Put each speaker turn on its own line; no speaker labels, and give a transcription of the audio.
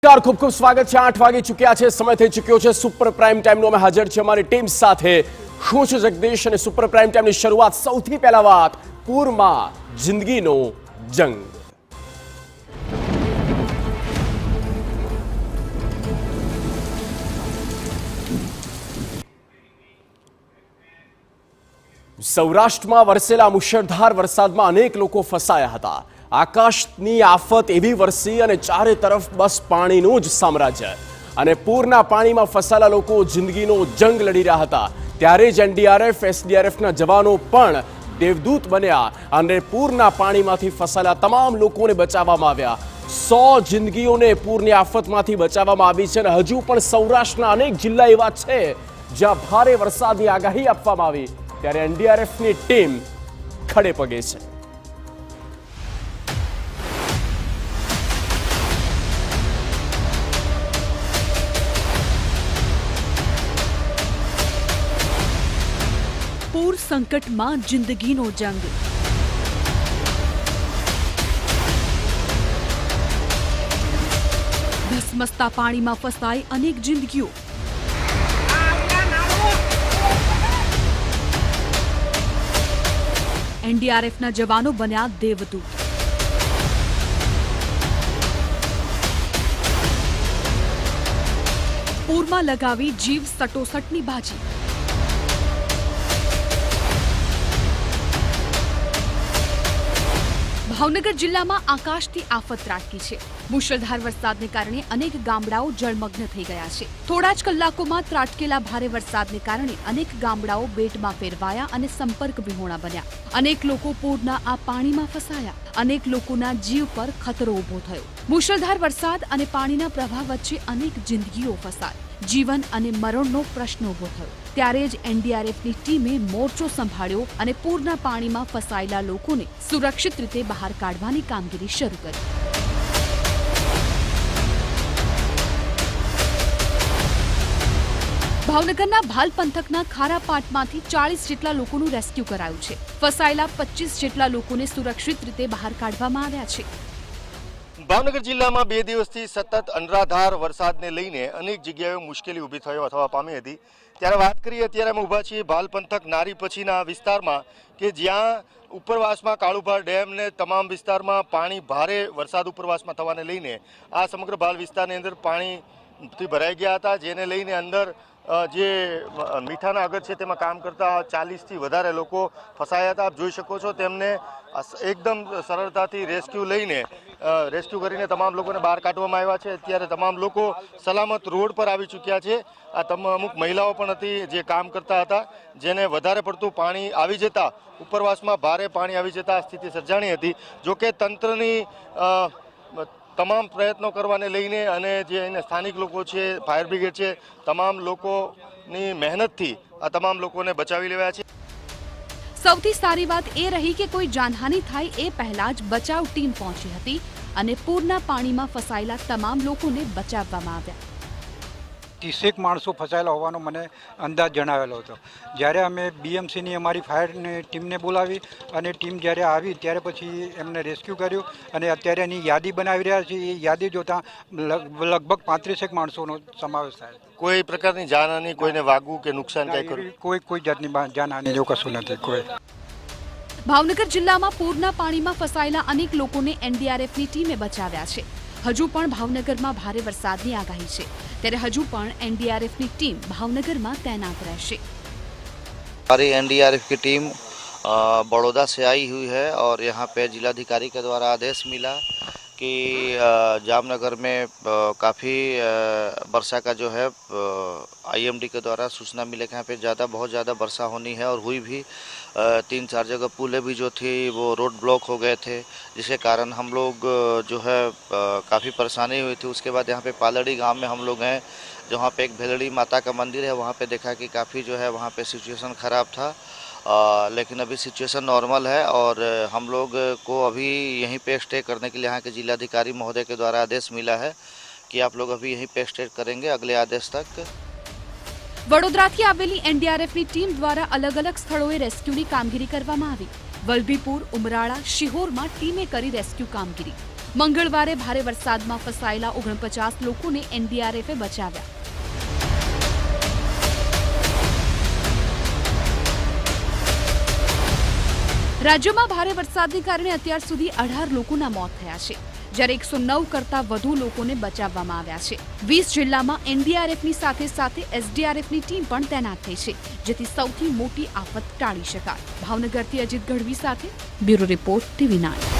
खूब खूब स्वागत है। 8 वागी चुक्या है, समय थई चुक्यो है सुपर प्राइम टाइम नो। हाजर है अमारी टीम साथे। शुं छे जगदीश અને સુપર પ્રાઇમ ટાઈમની શરૂઆત સૌથી પહેલા વાત પૂરમાં જિંદગીનો જંગ। સૌરાષ્ટ્રમાં વરસેલા મુશળધાર વરસાદમાં અનેક લોકો ફસાયા હતા। આકાશની આફત એવી વરસી અને ચારે તરફ બસ પાણીનું જ સામ્રાજ્ય અને પૂરના પાણીમાં ફસાયેલા લોકો જિંદગીનો જંગ લડી રહ્યા હતા। ત્યારે જ એનડીઆરએફ એસડીઆરએફના જવાનો પણ દેવદૂત બન્યા અને પૂરના પાણીમાંથી ફસાયેલા તમામ લોકોને બચાવવામાં આવ્યા। 100 જિંદગીઓને પૂરની આફતમાંથી બચાવવામાં આવી છે અને હજુ પણ સૌરાષ્ટ્રના અનેક જિલ્લા એવા છે જ્યાં ભારે વરસાદની આગાહી આપવામાં આવી। ત્યારે એનડીઆરએફની ટીમ ખડે પગે છે।
પૂર સંકટમાં જિંદગીનો જંગ। ધસમસતા પાણીમાં ફસાઈ અનેક જિંદગીઓ। એનડીઆરએફના જવાનો બન્યા દેવદૂત। પૂરમાં લગાવી જીવ સટોસટની બાજી। ભાવનગર જિલ્લામાં આકાશથી આફત ત્રાટકી છે। મુશળધાર વરસાદને કારણે અનેક ગામડાઓ જળમગ્ન થઈ ગયા છે। થોડા જ કલાકોમાં ત્રાટકેલા ભારે વરસાદને કારણે અનેક ગામડાઓ બેટમાં ફેરવાયા અને સંપર્ક વિહોણા બન્યા। અનેક લોકો પૂરના આ પાણીમાં ફસાયા। અનેક લોકોના જીવ પર ખતરો ઊભો થયો। મુશળધાર વરસાદ અને પાણીના પ્રવાહ વચ્ચે અનેક જિંદગીઓ ફસાઈ। જીવન અને મરણનો પ્રશ્ન ઊભો થયો। ત્યારે જ એનડીઆરએફની ટીમે મોરચો સંભાળ્યો અને પૂરના પાણીમાં ફસાયેલા લોકોને સુરક્ષિત રીતે બહાર કાઢવાની કામગીરી શરૂ કરી। ભાવનગરના ભાલ પંથકના ખારાપાટમાંથી 40 જેટલા લોકોનું રેસ્ક્યુ કરાયું છે। ફસાયેલા 25 જેટલા લોકોને સુરક્ષિત રીતે બહાર કાઢવામાં આવ્યા છે।
ભાવનગર જિલ્લામાં 2 દિવસથી સતત અનરાધાર વરસાદને લઈને અનેક જગ્યાએ મુશ્કેલી ઊભી થવા પામી હતી। ત્યારે વાત કરીએ અત્યારે અમે ઊભા છીએ ભાલ પંથક નારી પછીના વિસ્તારમાં કે જ્યાં ઉપરવાસમાં કાળુભાર ડેમને તમામ વિસ્તારમાં પાણી ભારે વરસાદ ઉપરવાસમાં થવાને લઈને આ સમગ્ર ભાલ વિસ્તારની અંદર પાણીથી ભરાઈ ગયા હતા, જેને લઈને અંદર જે મીઠાના અગર છે તેમાં કામ કરતા 40થી વધારે લોકો ફસાયા હતા। આપ જોઈ શકો છો તેમને એકદમ સરળતાથી રેસ્ક્યુ કરીને તમામ લોકોને બહાર કાઢવામાં આવ્યા છે। અત્યારે તમામ લોકો સલામત રોડ પર આવી ચૂક્યા છે। આ અમુક મહિલાઓ પણ હતી જે કામ કરતા હતા, જેને વધારે પડતું પાણી આવી જતા ઉપરવાસમાં ભારે પાણી આવી જતા આ સ્થિતિ સર્જાણી હતી। જોકે તંત્રની તમામ પ્રયત્નો કરવાને લઈને અને જે અહીંના સ્થાનિક લોકો છે, ફાયર બ્રિગેડ છે, તમામ લોકોની મહેનતથી આ તમામ લોકોને બચાવી લેવાયા છે।
સૌથી સારી વાત એ રહી કે કોઈ જાનહાનિ થાય એ પહેલા જ બચાવ ટીમ પહોંચી હતી અને પૂરના પાણીમાં ફસાયેલા તમામ લોકોને બચાવવામાં આવ્યા।
30 માણસો ફસાયેલા હોવાનો મને અંદાજ જણાવેલો હતો। જ્યારે અમે બીએમસીની અમારી ફાયરની ટીમને બોલાવી અને ટીમ જ્યારે આવી ત્યારે પછી એમને રેસ્ક્યુ કર્યું અને અત્યારે એની યાદી બનાવી રહ્યા છે। એ યાદી જોતા લગભગ 35 માણસોનો સમાવેશ થાય।
કોઈ પ્રકારની જાનહાનિ, કોઈને વાગવું કે નુકસાન કાંઈ કર્યું?
કોઈ જાતની જાનહાનિ જેવું કશું નથી કોઈ।
ભાવનગર જિલ્લામાં પૂરના પાણીમાં ફસાયેલા અનેક લોકોને એનડીઆરએફની ટીમે બચાવ્યા છે। હજુ પણ ભાવનગરમાં ભારે વરસાદની આગાહી છે, ત્યારે હજુ પણ એનડીઆરએફની ટીમ ભાવનગરમાં તૈનાત રહેશે।
हमारी एनडीआरएफ की टीम बड़ौदा से आई हुई है और यहाँ पे जिलाधिकारी के द्वारा आदेश मिला कि जामनगर में काफ़ी वर्षा का जो है आईएमडी के द्वारा सूचना मिले कि यहाँ पे बहुत ज़्यादा वर्षा होनी है और हुई भी। 3-4 जगह पुलें भी जो थी वो रोड ब्लॉक हो गए थे, जिसके कारण हम लोग जो है काफ़ी परेशानी हुई थी। उसके बाद यहाँ पे पालड़ी गांव में हम लोग हैं, जहाँ पे एक भेलड़ी माता का मंदिर है, वहाँ पे देखा कि काफ़ी जो है वहाँ पे सिचुएशन ख़राब था, लेकिन अभी सिचुएशन नॉर्मल है और हम लोग को अभी यहीं पे स्टे करने के लिए यहाँ के जिलाधिकारी महोदय के द्वारा आदेश मिला है कि आप लोग अभी यहीं पे स्टे करेंगे अगले आदेश तक।
વડોદરાથી આવેલી એનડીઆરએફની ટીમ દ્વારા અલગ અલગ સ્થળોએ રેસ્ક્યુની કામગીરી કરવામાં આવી। વલભીપુર, ઉમરાળા, શિહોરમાં ટીમે કરી રેસ્ક્યુ કામગીરી। મંગળવારે ભારે વરસાદમાં ફસાયેલા 49 લોકોને એનડીઆરએફે બચાવ્યા. રાજ્યમાં ભારે વરસાદને કારણે અત્યાર સુધી 18 લોકોના મોત થયા છે, જ્યારે 109 કરતાં વધુ લોકોને બચાવવામાં આવ્યા છે. 20 જિલ્લામાં એનડીઆરએફની સાથે સાથે એસડીઆરએફની ટીમ પણ તૈનાત થઈ છે, જેથી સૌથી મોટી આફત ટાળી શકાય. ભાવનગરથી અજીત ગઢવી સાથે બ્યુરો રિપોર્ટ TV9.